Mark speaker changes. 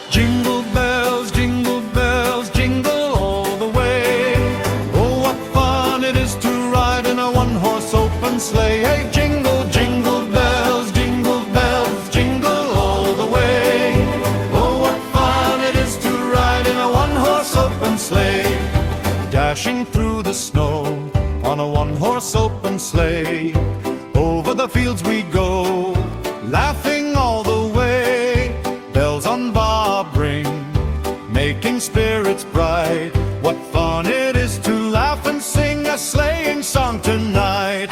Speaker 1: Jingle bells, jingle all the way. Oh, what fun it is to ride in a one-horse open sleigh. Hey, jingle, jingle bells, jingle all the way. Oh, what fun it is to ride in a one-horse open sleigh. Dashing through the snow on a one-horse open sleigh. Over the fields we go, laughing all the way. Bells on bob ring, making spirits bright. What fun it is to laugh and sing a sleighing song tonight.